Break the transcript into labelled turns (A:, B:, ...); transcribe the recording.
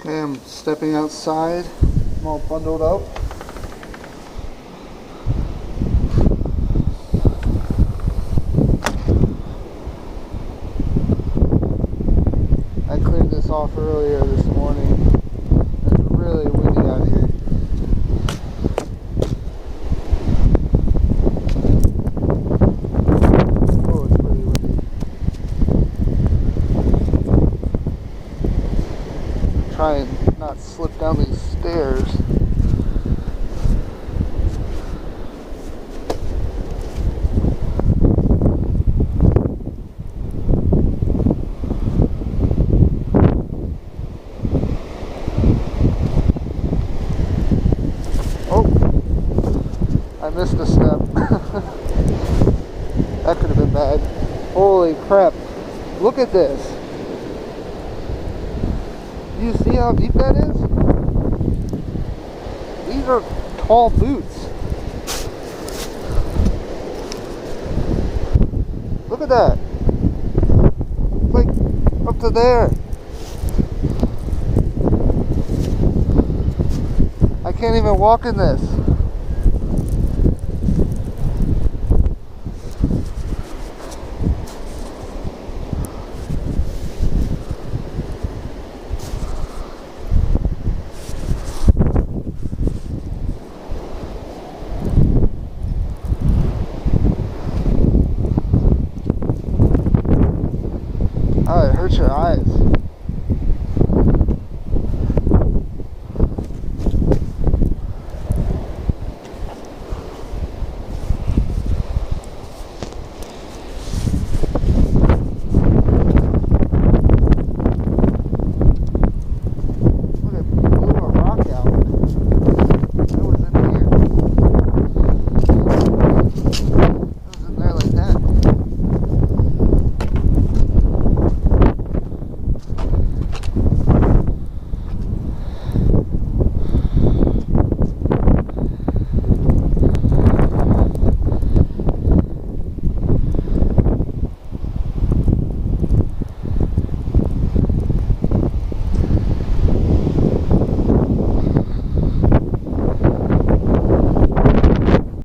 A: Okay, I'm stepping outside. I'm all bundled up. I cleared this off earlier this morning. It's really windy out here. Oh, it's really windy. Try and not slip down these stairs. I missed a step. That could have been bad. Holy crap. Look at this. Do you see how deep that is? These are tall boots. Look at that. Like up to there. I can't even walk in this. Oh, it hurts your eyes.